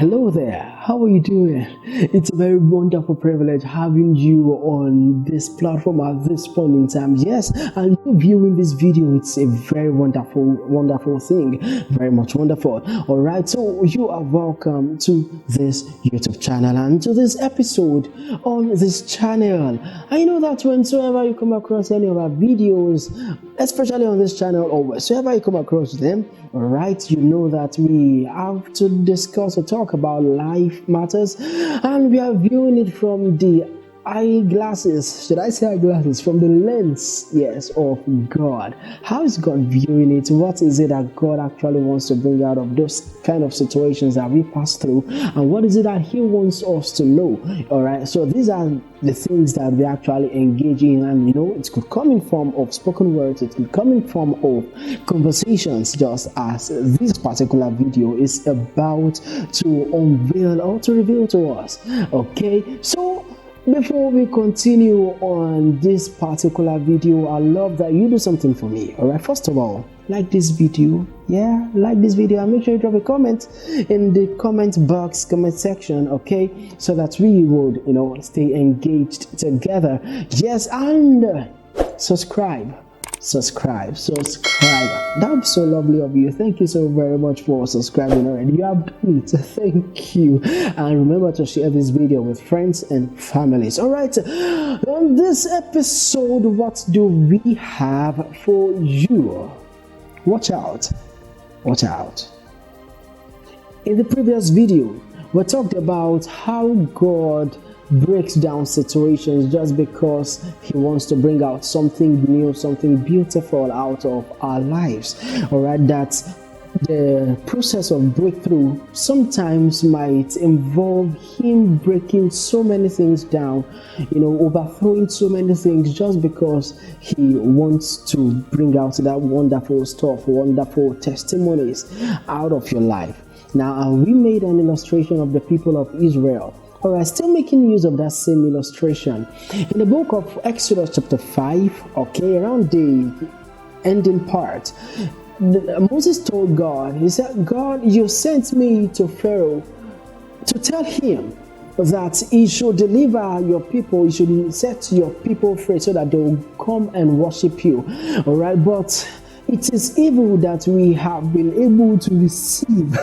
Hello there, how are you doing? It's a very wonderful privilege having you on this platform at this point in time. Yes, and you viewing this video, it's a very wonderful thing. Very much wonderful. Alright, so you are welcome to this YouTube channel and to this episode on this channel. I know that whenever you come across any of our videos, especially on this channel or wherever you come across them, alright, you know that we have to discuss or talk about life matters, and we are viewing it from the eyeglasses, should I say eyeglasses, from the lens, yes, of God. How is God viewing it? What is it that God actually wants to bring out of those kind of situations that we pass through, and what is it that He wants us to know? All right, so these are the things that we actually engage in, and it could come in form of spoken words, it could come in form of conversations, just as this particular video is about to unveil or to reveal to us. Okay, so before we continue on this particular video, I love that you do something for me. All right, first of all, like this video. Yeah, like this video, and make sure you drop a comment in the comment box, comment section, okay, so that we would stay engaged together. Yes, and subscribe. That would be so lovely of you. Thank you so very much for subscribing already. You have done it. Thank you. And remember to share this video with friends and families. All right, on this episode, what do we have for you? Watch out. In the previous video, we talked about how God breaks down situations just because He wants to bring out something new, something beautiful out of our lives. All right, that the process of breakthrough sometimes might involve Him breaking so many things down, overthrowing so many things just because He wants to bring out that wonderful stuff, wonderful testimonies out of your life. Now, we made an illustration of the people of Israel. Alright, still making use of that same illustration. In the book of Exodus chapter 5, okay, around the ending part, Moses told God, he said, God, you sent me to Pharaoh to tell him that he should deliver your people, he should set your people free so that they will come and worship you. Alright, but it is evil that we have been able to receive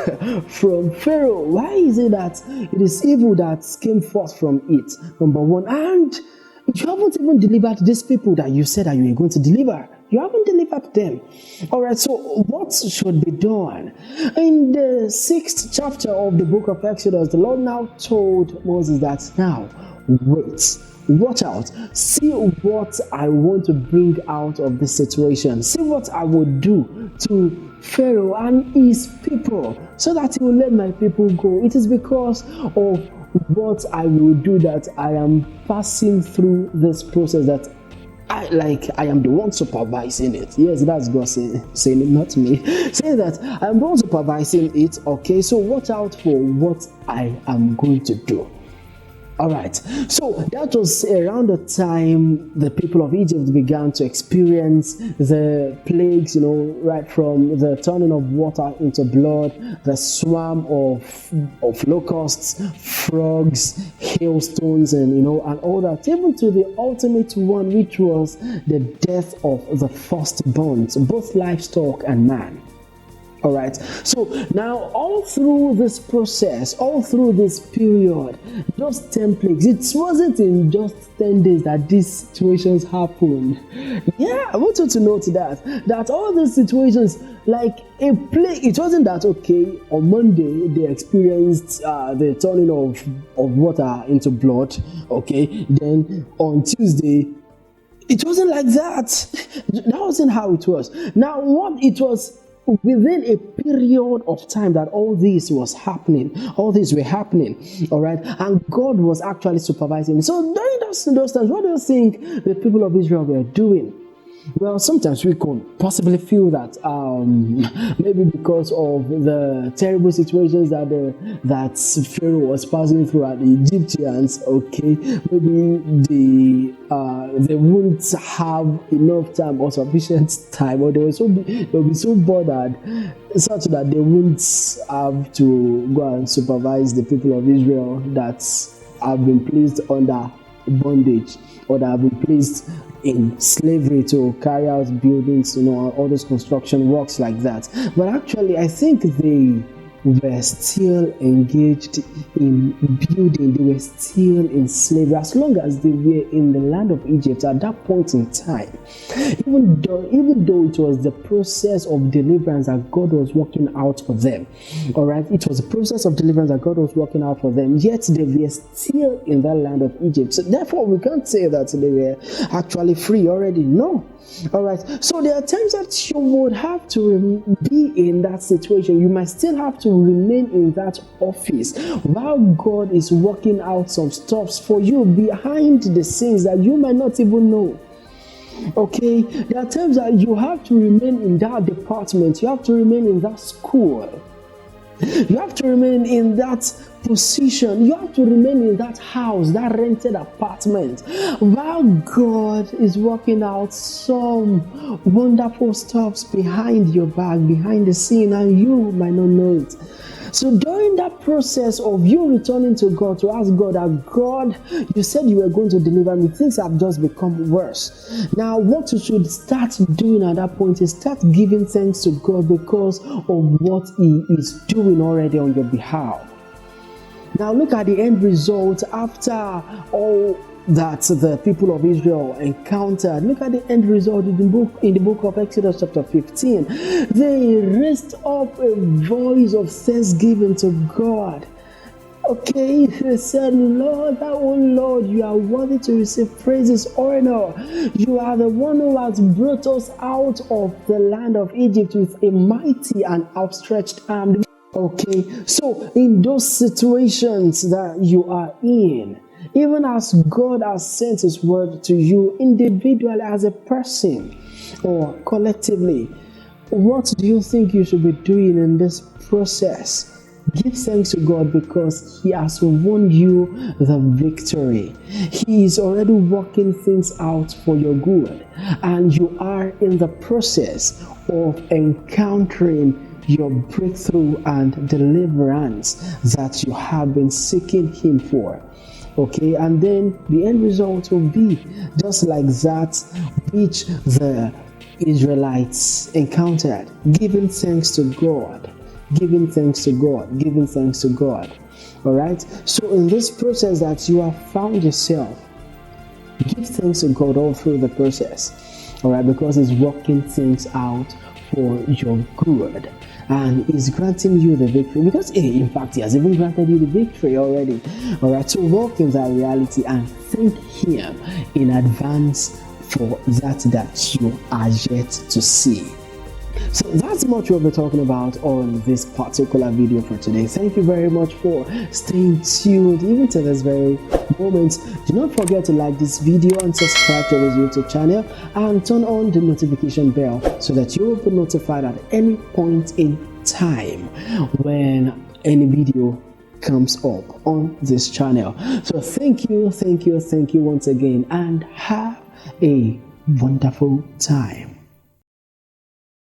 from Pharaoh. Why is it that it is evil that came forth from it? Number one, and you haven't even delivered these people that you said that you were going to deliver. You haven't delivered them. All right, so what should be done? In the 6th chapter of the book of Exodus, the Lord now told Moses that now, wait. Watch out. See what I want to bring out of this situation. See what I will do to Pharaoh and his people so that he will let my people go. It is because of what I will do that I am passing through this process, that I am the one supervising it. Yes, that's God saying it, not me. Say that I'm the one supervising it. Okay, so watch out for what I am going to do. All right, so that was around the time the people of Egypt began to experience the plagues, right from the turning of water into blood, the swarm of locusts, frogs, hailstones, and all that, even to the ultimate one, which was the death of the firstborns, both livestock and man. All right, so now all through this process, all through this period, those 10 plagues, it wasn't in just 10 days that these situations happened. Yeah, I want you to note that all these situations, like a plague, it wasn't that, okay, on Monday they experienced the turning of water into blood, okay, then on Tuesday, it wasn't like that. That wasn't how it was. Now, what it was, within a period of time that all this were happening, all right, and God was actually supervising. So during those times, what do you think the people of Israel were doing? Well, sometimes we could possibly feel that maybe because of the terrible situations that Pharaoh was passing through at the Egyptians, okay, maybe they wouldn't have enough time or sufficient time, or they'll be so bothered such that they wouldn't have to go and supervise the people of Israel that have been placed under bondage, or that have been placed in slavery to carry out buildings, all those construction works like that. But actually, I think they were still engaged in building, they were still in slavery as long as they were in the land of Egypt at that point in time. Even though it was the process of deliverance that God was working out for them, all right, it was the process of deliverance that God was working out for them, yet they were still in that land of Egypt. So therefore, we can't say that they were actually free already. No. All right, so there are times that you would have to be in that situation. You might still have to remain in that office while God is working out some stuff for you behind the scenes that you might not even know. Okay, there are times that you have to remain in that department, you have to remain in that school, you have to remain in that position, you have to remain in that house, that rented apartment, while God is working out some wonderful stuff behind your back, behind the scene, and you might not know it. So during that process of you returning to God to ask God that, God, you said you were going to deliver me, things have just become worse. Now what you should start doing at that point is start giving thanks to God because of what He is doing already on your behalf. Now look at the end result after all that the people of Israel encountered. Look at the end result in the book of Exodus chapter 15. They raised up a voice of thanksgiving to God. Okay, they said, Lord, oh Lord, you are worthy to receive praises, honor. You are the one who has brought us out of the land of Egypt with a mighty and outstretched arm. Okay, so in those situations that you are in, even as God has sent His word to you individually as a person or collectively, what do you think you should be doing in this process? Give thanks to God because He has won you the victory. He is already working things out for your good, and you are in the process of encountering your breakthrough and deliverance that you have been seeking Him for. Okay, and then the end result will be just like that which the Israelites encountered, giving thanks to God, giving thanks to God, giving thanks to God. All right, so in this process that you have found yourself, give thanks to God all through the process. All right, because He's working things out for your good. And He's granting you the victory because, in fact, He has even granted you the victory already. All right, so walk in that reality and thank Him in advance for that you are yet to see. So that's much we'll be talking about on this particular video for today. Thank you very much for staying tuned even to this very moment. Do not forget to like this video and subscribe to this YouTube channel and turn on the notification bell so that you will be notified at any point in time when any video comes up on this channel. So thank you once again, and have a wonderful time.